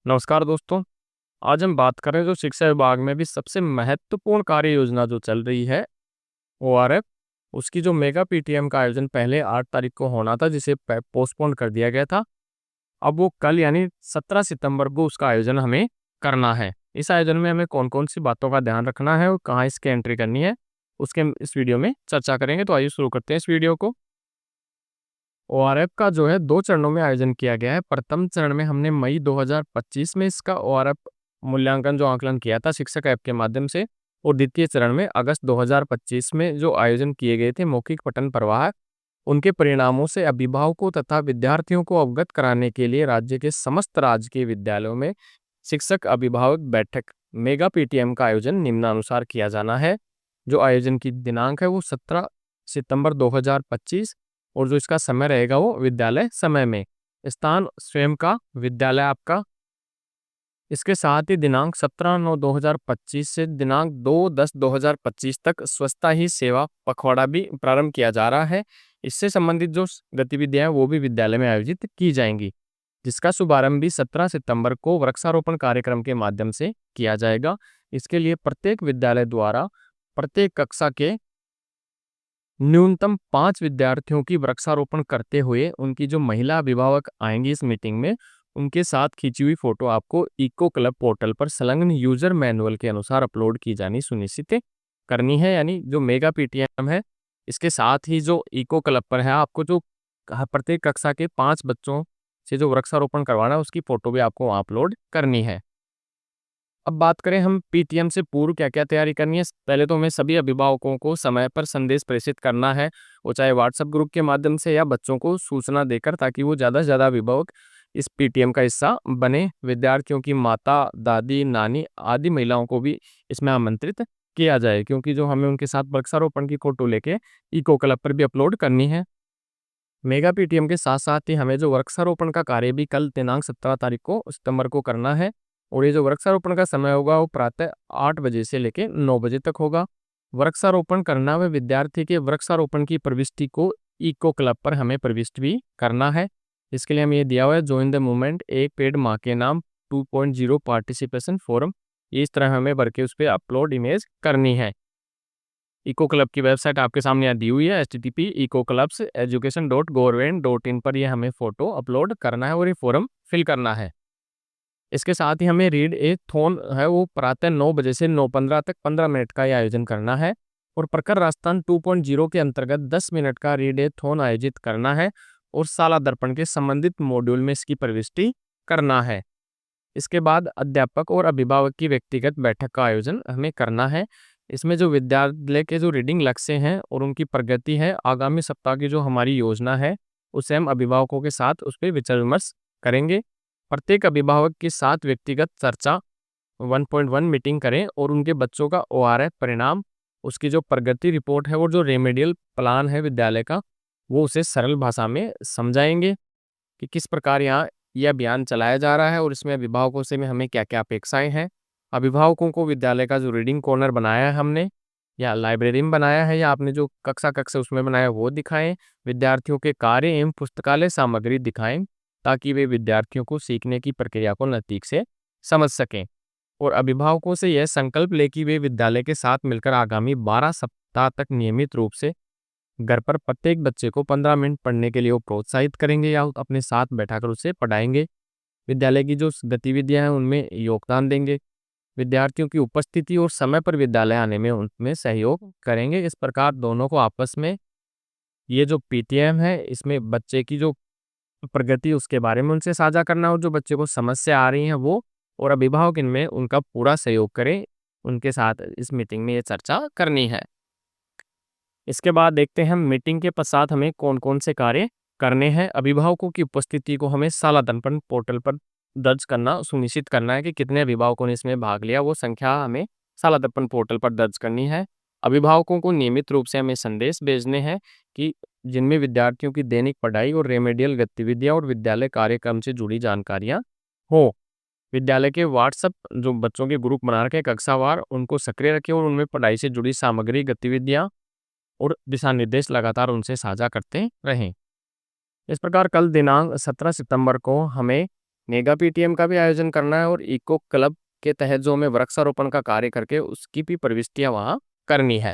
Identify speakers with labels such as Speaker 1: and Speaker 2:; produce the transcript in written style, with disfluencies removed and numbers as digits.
Speaker 1: नमस्कार दोस्तों। आज हम बात कर रहे हैं जो शिक्षा विभाग में भी सबसे महत्वपूर्ण कार्य योजना जो चल रही है ओआरएफ, उसकी जो मेगा पीटीएम का आयोजन पहले 8 तारीख को होना था, जिसे पोस्टपोन कर दिया गया था। अब वो कल यानी 17 सितंबर को उसका आयोजन हमें करना है। इस आयोजन में हमें कौन-कौन सी बातों का ध्यान रखना है और कहाँ इसकी एंट्री करनी है, उसके हम इस वीडियो में चर्चा करेंगे। तो आइए शुरू करते हैं इस वीडियो को। ओआरएफ का जो है 2 चरणों में आयोजन किया गया है। प्रथम चरण में हमने मई 2025 में इसका ओआरएफ मूल्यांकन जो आकलन किया था शिक्षक ऐप के माध्यम से, और द्वितीय चरण में अगस्त 2025 में जो आयोजन किए गए थे मौखिक पठन प्रवाह, उनके परिणामों से अभिभावकों तथा विद्यार्थियों को अवगत कराने के लिए राज्य के समस्त राजकीय विद्यालयों में शिक्षक अभिभावक बैठक मेगा पीटीएम का आयोजन निम्नानुसार किया जाना है। जो आयोजन की दिनांक है वो 17 सितंबर 2025, और जो इसका समय रहेगा वो विद्यालय समय में। स्थान स्वयं का विद्यालय आपका। इसके साथ ही दिनांक 17/9/2025 से दिनांक 2/10/2025 तक स्वच्छता ही सेवा पखवाड़ा भी प्रारंभ किया जा रहा है। इससे संबंधित जो गतिविधियां हैं वो भी विद्यालय में आयोजित की जाएंगी, जिसका शुभारंभ भी 17 सितंबर को वृक्षारोपण कार्यक्रम के माध्यम से किया जाएगा। इसके लिए प्रत्येक विद्यालय द्वारा प्रत्येक कक्षा के न्यूनतम 5 विद्यार्थियों की वृक्षारोपण करते हुए उनकी जो महिला अभिभावक आएंगी इस मीटिंग में, उनके साथ खींची हुई फोटो आपको इको क्लब पोर्टल पर संलग्न यूजर मैनुअल के अनुसार अपलोड की जानी सुनिश्चित करनी है। यानी जो मेगा पीटीएम है, इसके साथ ही जो इको क्लब पर है, आपको जो प्रत्येक कक्षा के 5 बच्चों से जो वृक्षारोपण करवाना है उसकी फोटो भी आपको वहाँ अपलोड करनी है। अब बात करें हम पीटीएम से पूर्व क्या-क्या तैयारी करनी है। पहले तो हमें सभी अभिभावकों को समय पर संदेश प्रेषित करना है, वो चाहे व्हाट्सएप ग्रुप के माध्यम से या बच्चों को सूचना देकर, ताकि वो ज़्यादा से ज़्यादा अभिभावक इस पीटीएम का हिस्सा बने। विद्यार्थियों की माता, दादी, नानी आदि महिलाओं को भी इसमें आमंत्रित किया जाए, क्योंकि जो हमें उनके साथ वृक्षारोपण की फोटो लेके इको क्लब पर भी अपलोड करनी है। मेगा पीटीएम के साथ-साथ ही हमें जो वृक्षारोपण का कार्य भी कल दिनांक 17 तारीख को सितंबर को करना है, और ये जो वृक्षारोपण का समय होगा वो प्रातः 8 बजे से लेके 9 बजे तक होगा। वृक्षारोपण करना व विद्यार्थी के वृक्षारोपण की प्रविष्टि को इको क्लब पर हमें प्रविष्ट भी करना है। इसके लिए हमें ये दिया हुआ है, जॉइन द मूवमेंट एक पेड़ माँ के नाम 2.0 पार्टिसिपेशन फोरम। इस तरह हमें भर के उस पे अपलोड इमेज करनी है। इको क्लब की वेबसाइट आपके सामने यहाँ दी हुई है, http://ecoclubs.education.gov.in पर ये हमें फ़ोटो अपलोड करना है और ये फ़ॉर्म फिल करना है। इसके साथ ही हमें रीड ए थॉन है वो प्रातः 9 बजे से 9:15 तक 15 मिनट का ये आयोजन करना है, और प्रखर राजस्थान 2.0 के अंतर्गत 10 मिनट का रीड ए थॉन आयोजित करना है, और शाला दर्पण के संबंधित मॉड्यूल में इसकी प्रविष्टि करना है। इसके बाद अध्यापक और अभिभावक की व्यक्तिगत बैठक का आयोजन हमें करना है। इसमें जो विद्यालय के जो रीडिंग लक्ष्य हैं और उनकी प्रगति है, आगामी सप्ताह की जो हमारी योजना है, उसे हम अभिभावकों के साथ उस पे विचार विमर्श करेंगे। प्रत्येक अभिभावक के साथ व्यक्तिगत चर्चा 1.1 मीटिंग करें, और उनके बच्चों का ओआरएफ परिणाम, उसकी जो प्रगति रिपोर्ट है और जो रेमेडियल प्लान है विद्यालय का, वो उसे सरल भाषा में समझाएंगे कि किस प्रकार यहाँ ये अभियान चलाया जा रहा है और इसमें अभिभावकों से में हमें क्या-क्या अपेक्षाएँ हैं। अभिभावकों को विद्यालय का जो रीडिंग कॉर्नर बनाया है हमने, या लाइब्रेरी में बनाया है, या आपने जो कक्षा उसमें बनाया है वो दिखाएँ। विद्यार्थियों के कार्य एवं पुस्तकालय सामग्री दिखाएँ, ताकि वे विद्यार्थियों को सीखने की प्रक्रिया को नज़दीक से समझ सकें। और अभिभावकों से यह संकल्प लें कि वे विद्यालय के साथ मिलकर आगामी 12 सप्ताह तक नियमित रूप से घर पर प्रत्येक बच्चे को 15 मिनट पढ़ने के लिए वो प्रोत्साहित करेंगे या अपने साथ बैठाकर उसे पढ़ाएंगे। विद्यालय की जो गतिविधियां हैं उनमें योगदान देंगे। विद्यार्थियों की उपस्थिति और समय पर विद्यालय आने में उनमें सहयोग करेंगे। इस प्रकार दोनों को आपस में ये जो पीटीएम है, इसमें बच्चे की जो प्रगति उसके बारे में उनसे साझा करना, और जो बच्चे को समस्या आ रही है वो, और अभिभावक इनमें उनका पूरा सहयोग करें। उनके साथ इस मीटिंग में ये चर्चा करनी है। इसके बाद देखते हैं हम मीटिंग के पश्चात हमें कौन-कौन से कार्य करने हैं। अभिभावकों की उपस्थिति को हमें शाला दर्पण पोर्टल पर दर्ज करना सुनिश्चित करना है कि कितने अभिभावकों ने इसमें भाग लिया, वो संख्या हमें शाला दर्पण पोर्टल पर दर्ज करनी है। अभिभावकों को नियमित रूप से हमें संदेश भेजने हैं कि जिनमें विद्यार्थियों की दैनिक पढ़ाई और रेमेडियल गतिविधियां और विद्यालय कार्यक्रम से जुड़ी जानकारियां हो। विद्यालय के व्हाट्सएप जो बच्चों के ग्रुप बना रखे कक्षावार, उनको सक्रिय रखें और उनमें पढ़ाई से जुड़ी सामग्री, गतिविधियां और दिशा निर्देश लगातार उनसे साझा करते रहें। इस प्रकार कल दिनांक 17 सितंबर को हमें मेगा पीटीएम का भी आयोजन करना है और इको क्लब के तहत जो हमें वृक्षारोपण का कार्य करके उसकी भी प्रविष्टियां वहाँ करनी है।